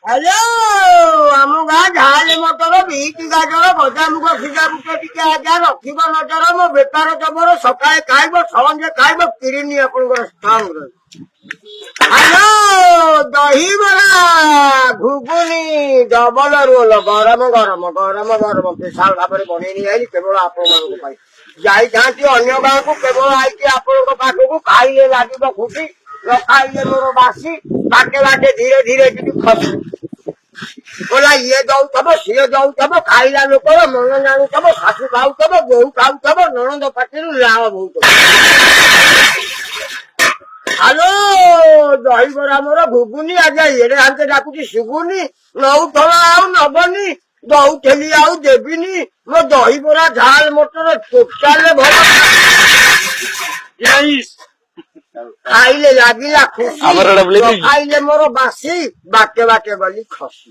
Hello, ଆମ ଗାଁ ଝାଲେ ମଟର ବିଟି ଗାଜର ଗଜାମୁଗ ସିଝା ବୁଟ ଟିକେ ଆଜ୍ଞା ରଖିବ ନଜର। ମୋ ବେପାର ଜବର, ସକାଳେ ଖାଇବ ସଞ୍ଜେ ଖାଇବ କିରିନି ଆପଣଙ୍କର ଷ୍ଟ୍ରଙ୍ଗ। ହ୍ୟାଲୋ, ଦହିବରା ଘୁଗୁନି ଡବଲ ରୋଲ ଗରମ ଗରମ ଗରମ ଗରମ ସ୍ପେଶାଲ ଭାବରେ ବନେଇ ନେଇ ଆଇଲି କେବଳ ଆପଣମାନଙ୍କ ପାଇଁ। ଯାଇଥାନ୍ତି ଅନ୍ୟ ଗାଁକୁ, କେବଳ ଆଇଛି ଆପଣଙ୍କ ପାଖକୁ। ଖାଇଲେ ଲାଗିବ ଖୁସି, ନ ଖାଇଲେ ମୋର ବାସି। ବାଟେ ବାଟେ ଧୀରେ ଧୀରେ ଟିକେ ଖସି ବୋଲା ଇଏ ଦଉଥବ ସିଏ ଦଉଥବ, ଖାଇଲା ଲୋକର ମନ ଜାଣୁଥବ, ଶାଶୁ ଖାଉଥବ, ବୋହୁ ଖାଉଥବ, ନଣନ୍ଦ ପାଟିରୁ ଲାଳ ବହୁଥବ। ହ୍ୟାଲୋ, ଦହିବରା ମୋର ଘୁଗୁନି ଆଜ୍ଞା ଏଡେ ହାତେ ଡାକୁଛି ଶୁଭୁନି। ନଉଥବ ଆଉ ନବନି, ଦଉଥିଲି ଆଉ ଦେବିନି। ମୋ ଦହିବରା ଝାଲ ମଟର ଟୋଟାଲ ଭଲ, ଖାଇଲେ ଲାଗିଲା ଖୁସି, ଖାଇଲେ ମୋର ବାସି। ବାଟେ ବାଟେ ଗଲି ଖସି।